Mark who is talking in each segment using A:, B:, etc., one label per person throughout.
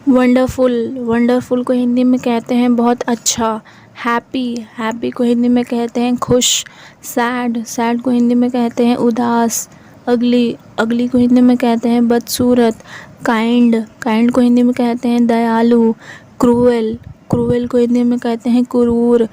A: Wonderful, wonderful को हिंदी में कहते हैं बहुत अच्छा। हैप्पी, हैप्पी को हिंदी में कहते हैं खुश। सैड, सैड को हिंदी में कहते हैं उदास। अगली, अगली को हिंदी में कहते हैं बदसूरत। काइंड, काइंड को हिंदी में कहते हैं दयालु। क्रूएल, क्रूएल को हिंदी में कहते हैं क्रूर।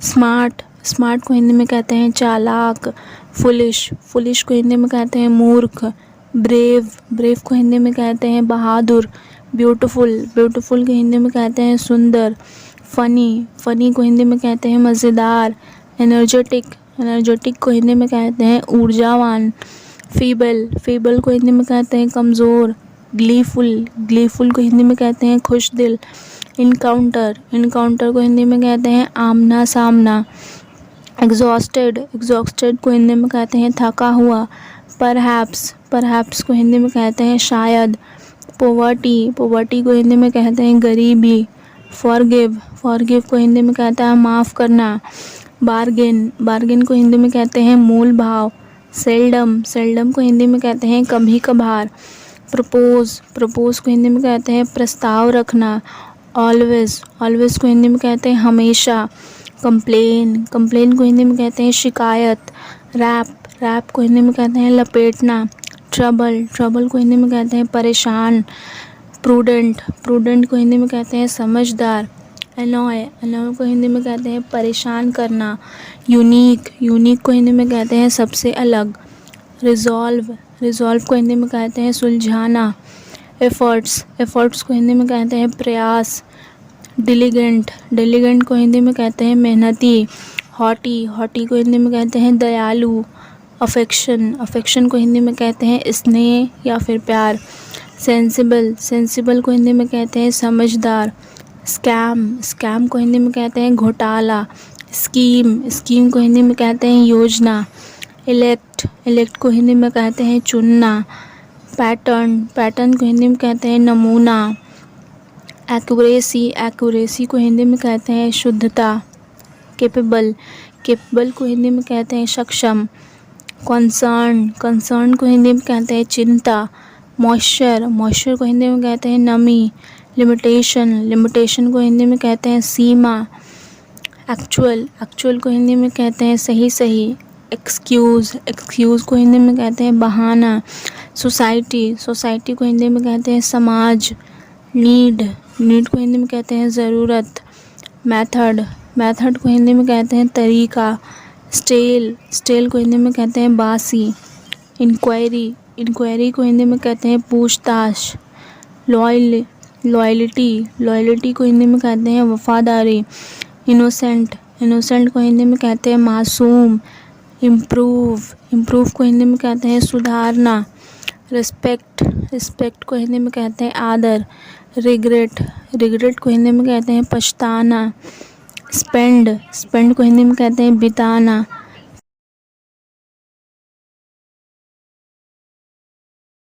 A: स्मार्ट, स्मार्ट को हिंदी में कहते हैं चालाक। फुलिश, फुलिश को हिंदी में कहते हैं मूर्ख। ब्रेव, ब्रेव को हिंदी में कहते हैं बहादुर। ब्यूटीफुल, ब्यूटीफुल को हिंदी में कहते हैं सुंदर। फ़नी, फ़नी को हिंदी में कहते हैं मज़ेदार। एनर्जेटिक, एनर्जेटिक को हिंदी में कहते हैं ऊर्जावान। फीबल, फीबल को हिंदी में कहते हैं कमज़ोर। ग्लीफुल, ग्लीफुल को हिंदी में कहते हैं खुश दिल। इनकाउंटर, इनकाउंटर को हिंदी में कहते हैं आमना सामना। एग्जॉस्टेड, एग्जॉस्टेड को हिंदी में कहते हैं थका हुआ। परहैप्स, परहैप्स को हिंदी में कहते हैं शायद। पोवर्टी, पोवर्टी को हिंदी में कहते हैं गरीबी। फॉरगिव, फॉरगिव को हिंदी में कहता है माफ़ करना। बार्गेन, बार्गेन को हिंदी में कहते हैं मूल भाव। सेल्डम, सेल्डम को हिंदी में कहते हैं कभी कभार। प्रपोज, प्रपोज को हिंदी में कहते हैं प्रस्ताव रखना। ऑलवेज, ऑलवेज को हिंदी में कहते हैं हमेशा। कंप्लेन, कंप्लेन को हिंदी में कहते हैं शिकायत। रैप, रैप को हिंदी में कहते हैं लपेटना। ट्रबल, ट्रबल को हिंदी में कहते हैं परेशान। प्रूडेंट, प्रूडेंट को हिंदी में कहते हैं समझदार। अनॉय, अनॉय को हिंदी में कहते हैं परेशान करना। यूनिक, यूनिक को हिंदी में कहते हैं सबसे अलग। रिजॉल्व, रिजॉल्व को हिंदी में कहते हैं सुलझाना। एफर्ट्स, एफर्ट्स को हिंदी में कहते हैं प्रयास। डिलीगेंट, डिलीगेंट को हिंदी में कहते हैं मेहनती। हॉटी, हॉटी को हिंदी में कहते हैं दयालु। अफेक्शन, अफेक्शन को हिंदी में कहते हैं स्नेह या फिर प्यार। सेंसिबल, सेंसिबल को हिंदी में कहते हैं समझदार। स्कैम, स्कैम को हिंदी में कहते हैं घोटाला। स्कीम, स्कीम को हिंदी में कहते हैं योजना। इलेक्ट, इलेक्ट को हिंदी में कहते हैं चुनना। पैटर्न, पैटर्न को हिंदी में कहते हैं नमूना। एक्यूरेसी, एक्यूरेसी को हिंदी में कहते हैं शुद्धता। कैपेबल, कैपेबल को हिंदी में कहते हैं सक्षम। कंसर्न, कंसर्न को हिंदी में कहते हैं चिंता। मॉइस्चर, मॉइस्चर को हिंदी में कहते हैं नमी। लिमिटेशन, लिमिटेशन को हिंदी में कहते हैं सीमा। एक्चुअल, एक्चुअल को हिंदी में कहते हैं सही सही। एक्सक्यूज़, एक्सक्यूज़ को हिंदी में कहते हैं बहाना। सोसाइटी, सोसाइटी को हिंदी में कहते हैं समाज। नीड, नीड को हिंदी में कहते हैं ज़रूरत। मेथड, मेथड को हिंदी में कहते हैं तरीका। स्टेल, स्टेल को हिंदी में कहते हैं बासी। इंक्वायरी, इंक्वायरी को हिंदी में कहते हैं पूछताछ। लॉयल, लॉयल्टी, लॉयल्टी को हिंदी में कहते हैं वफादारी। इनोसेंट, इनोसेंट को हिंदी में कहते हैं मासूम। इम्प्रूव, इम्प्रूव को हिंदी में कहते हैं सुधारना। रिस्पेक्ट, रिस्पेक्ट को हिंदी में कहते हैं आदर। रिग्रेट, रिग्रेट को हिंदी में कहते हैं पछताना। स्पेंड, स्पेंड को हिंदी में कहते हैं बिताना।